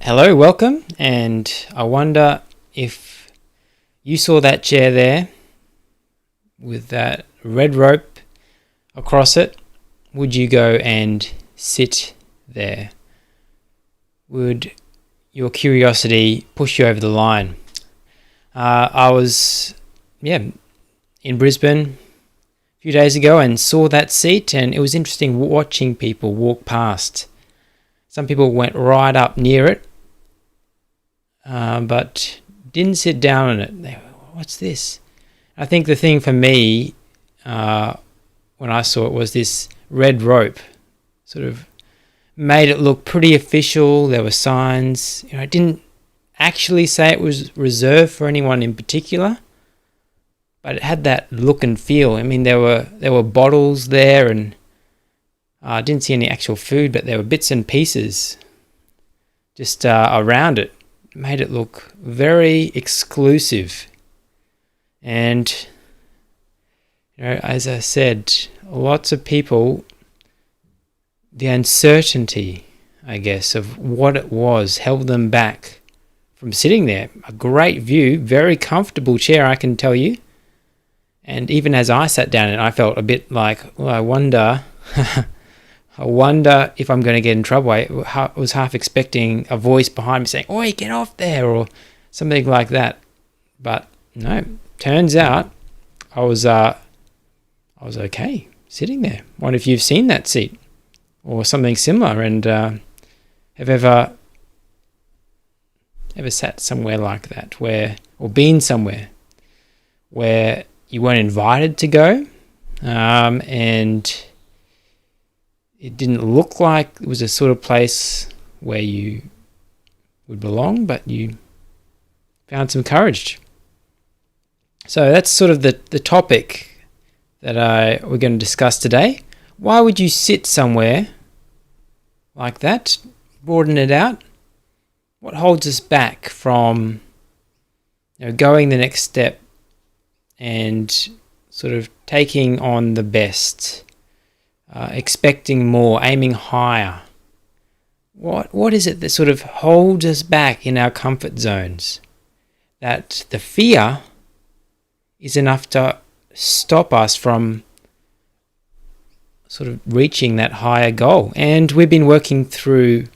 Hello, welcome, and I wonder if you saw that chair there with that red rope across it, would you go and sit there? Would your curiosity push you over the line? I was, in Brisbane a few days ago and saw that seat, and it was interesting watching people walk past. Some people went right up near it, but didn't sit down on it. What's this? I think the thing for me when I saw it was this red rope. Sort of made it look pretty official. There were signs. It didn't actually say it was reserved for anyone in particular, but it had that look and feel. I mean, there were bottles there, and I didn't see any actual food, but there were bits and pieces just around it. Made it look very exclusive. And as I said, lots of people, the uncertainty, I guess, of what it was held them back from sitting there. A great view, very comfortable chair, I can tell you. And even as I sat down in it, I felt a bit like, well, I wonder if I'm going to get in trouble. I was half expecting a voice behind me saying, "Oi, get off there," or something like that. But no, turns out I was okay sitting there. Wonder if you've seen that seat or something similar, and have ever sat somewhere like that, or been somewhere where you weren't invited to go, and it didn't look like it was a sort of place where you would belong, but you found some courage. So that's sort of the topic that we're going to discuss today. Why would you sit somewhere like that? Broaden it out. What holds us back from going the next step and sort of taking on the best? Expecting more, aiming higher. What is it that sort of holds us back in our comfort zones? That the fear is enough to stop us from sort of reaching that higher goal. And we've been working through,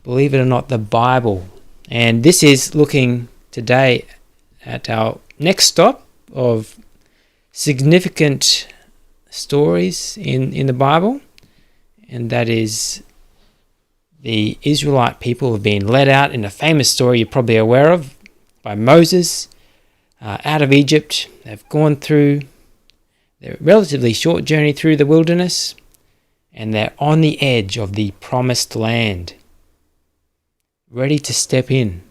believe it or not, the Bible. And this is looking today at our next stop of significant stories in the Bible, and that is the Israelite people have been led out in a famous story you're probably aware of by Moses out of Egypt. They've gone through their relatively short journey through the wilderness, and they're on the edge of the promised land, ready to step in.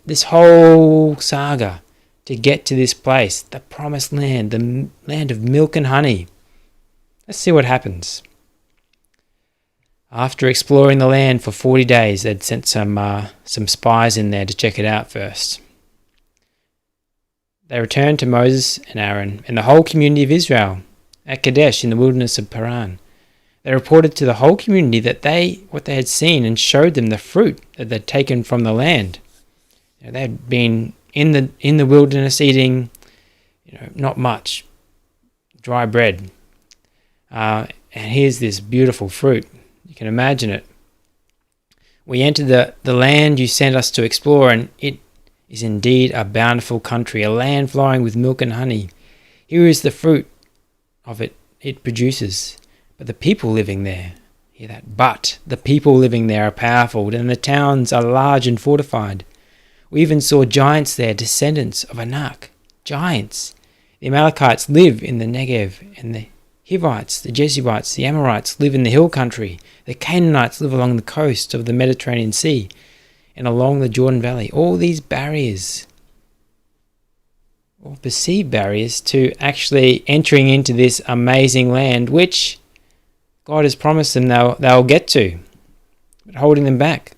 This whole saga to get to this place, the promised land, the land of milk and honey. Let's see what happens. After exploring the land for 40 days, they'd sent some spies in there to check it out first. They returned to Moses and Aaron and the whole community of Israel at Kadesh in the wilderness of Paran. They reported to the whole community that what they had seen, and showed them the fruit that they'd taken from the land. They had been in the wilderness eating, not much, dry bread. And here's this beautiful fruit. You can imagine it. We entered the land you sent us to explore, and it is indeed a bountiful country, a land flowing with milk and honey. Here is the fruit of it produces. But the people living there, hear that? But the people living there are powerful, and the towns are large and fortified. We even saw giants there, descendants of Anak. Giants. The Amalekites live in the Negev, and the Hivites, the Jebusites, the Amorites live in the hill country. The Canaanites live along the coast of the Mediterranean Sea and along the Jordan Valley. All these barriers, or perceived barriers, to actually entering into this amazing land, which God has promised them they'll get to, but holding them back.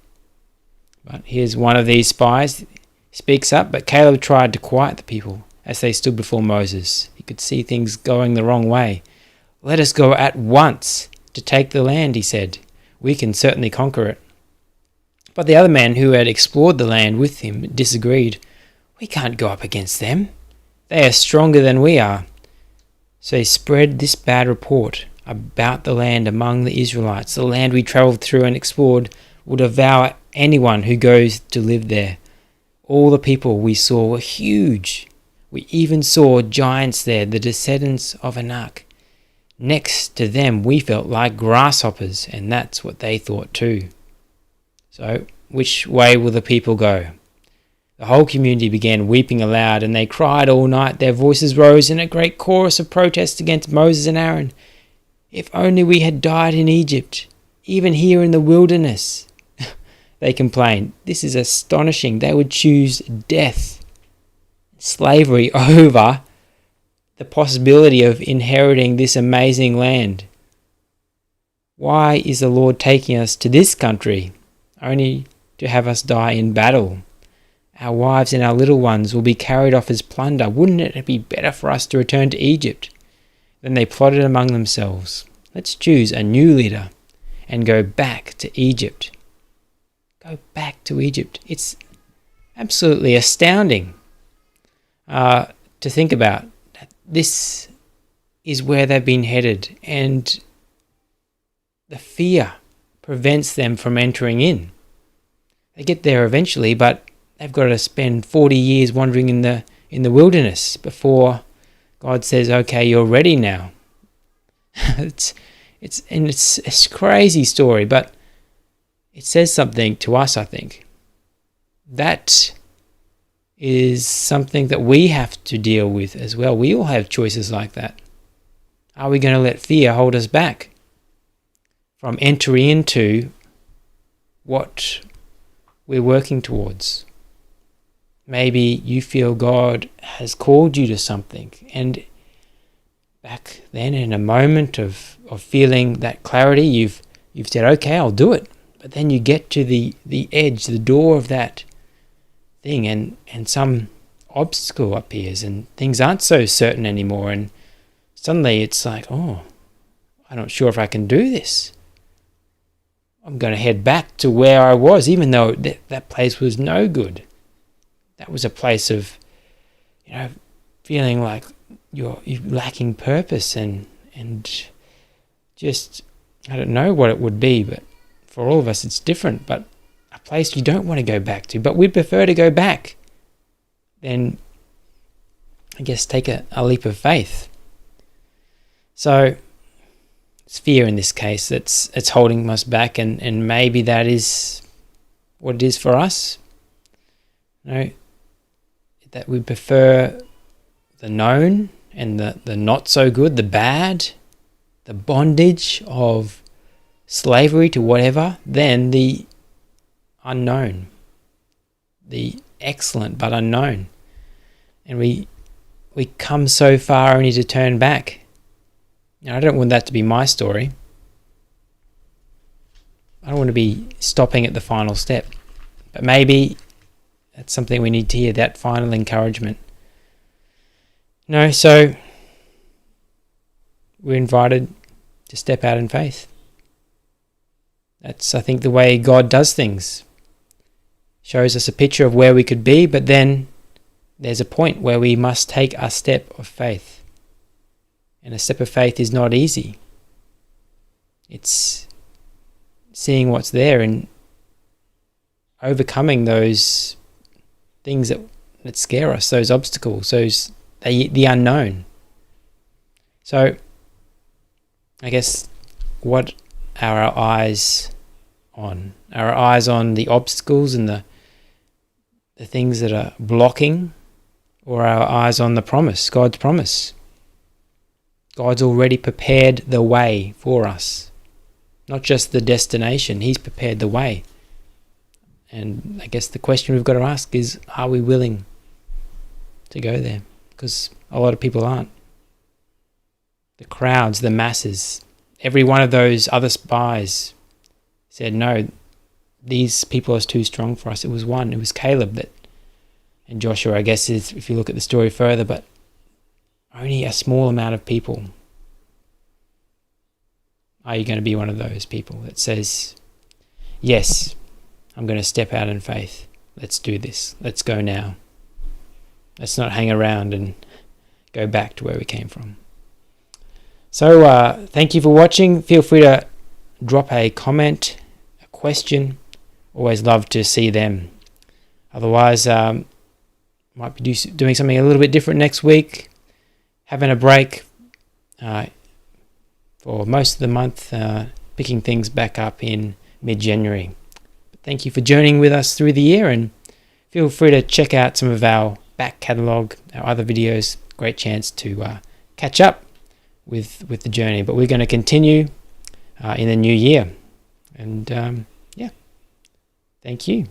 But here's one of these spies, speaks up, but Caleb tried to quiet the people as they stood before Moses. He could see things going the wrong way. "Let us go at once to take the land," he said. "We can certainly conquer it." But the other men who had explored the land with him disagreed. "We can't go up against them. They are stronger than we are." So he spread this bad report about the land among the Israelites. "The land we travelled through and explored will devour anyone who goes to live there. All the people we saw were huge. We even saw giants there, the descendants of Anak. Next to them we felt like grasshoppers," and that's what they thought too. So, which way will the people go? The whole community began weeping aloud, and they cried all night. Their voices rose in a great chorus of protest against Moses and Aaron. "If only we had died in Egypt, even here in the wilderness," they complained. "This is astonishing. They would choose death, slavery, over the possibility of inheriting this amazing land. Why is the Lord taking us to this country, only to have us die in battle? Our wives and our little ones will be carried off as plunder. Wouldn't it be better for us to return to Egypt?" Then they plotted among themselves, "Let's choose a new leader and go back to Egypt." Go back to Egypt. It's absolutely astounding to think about. This is where they've been headed, and the fear prevents them from entering in. They get there eventually, but they've got to spend 40 years wandering in the wilderness before God says, "Okay, you're ready now." it's a crazy story, but it says something to us, I think. That is something that we have to deal with as well. We all have choices like that. Are we going to let fear hold us back from entering into what we're working towards? Maybe you feel God has called you to something, and back then in a moment of feeling that clarity, you've said, "Okay, I'll do it." But then you get to the edge, the door of that thing, and some obstacle appears, and things aren't so certain anymore, and suddenly it's like, "Oh, I'm not sure if I can do this. I'm going to head back to where I was," even though that place was no good. That was a place of, feeling like you're lacking purpose and just, I don't know what it would be, but for all of us it's different. But a place you don't want to go back to, but we'd prefer to go back. Then I guess take a leap of faith. So it's fear in this case that's holding us back, and maybe that is what it is for us. That we prefer the known and the not so good, the bad, the bondage of slavery to whatever, than the unknown, the excellent but unknown. And we come so far only to turn back. I don't want that to be my story. I don't want to be stopping at the final step. But maybe that's something we need to hear, that final encouragement. So we're invited to step out in faith. That's, I think, the way God does things. Shows us a picture of where we could be, but then there's a point where we must take a step of faith. And a step of faith is not easy. It's seeing what's there and overcoming those things that scare us, those obstacles, the unknown. So I guess, what are our eyes on? Are our eyes on the obstacles and the things that are blocking, or are our eyes on the promise, God's promise? God's already prepared the way for us. Not just the destination, He's prepared the way. And I guess the question we've got to ask is, are we willing to go there? Because a lot of people aren't. The crowds, the masses, every one of those other spies said, "No, these people are too strong for us." It was Caleb and Joshua, I guess, is, if you look at the story further, but only a small amount of people. Are you going to be one of those people that says, "Yes, I'm going to step out in faith. Let's do this. Let's go now. Let's not hang around and go back to where we came from. So thank you for watching. Feel free to drop a comment, a question. Always love to see them. Otherwise, might be doing something a little bit different next week. Having a break for most of the month, picking things back up in mid-January. But thank you for journeying with us through the year, and feel free to check out some of our back catalogue, our other videos. Great chance to catch up with the journey. But we're going to continue in the new year. And yeah, thank you.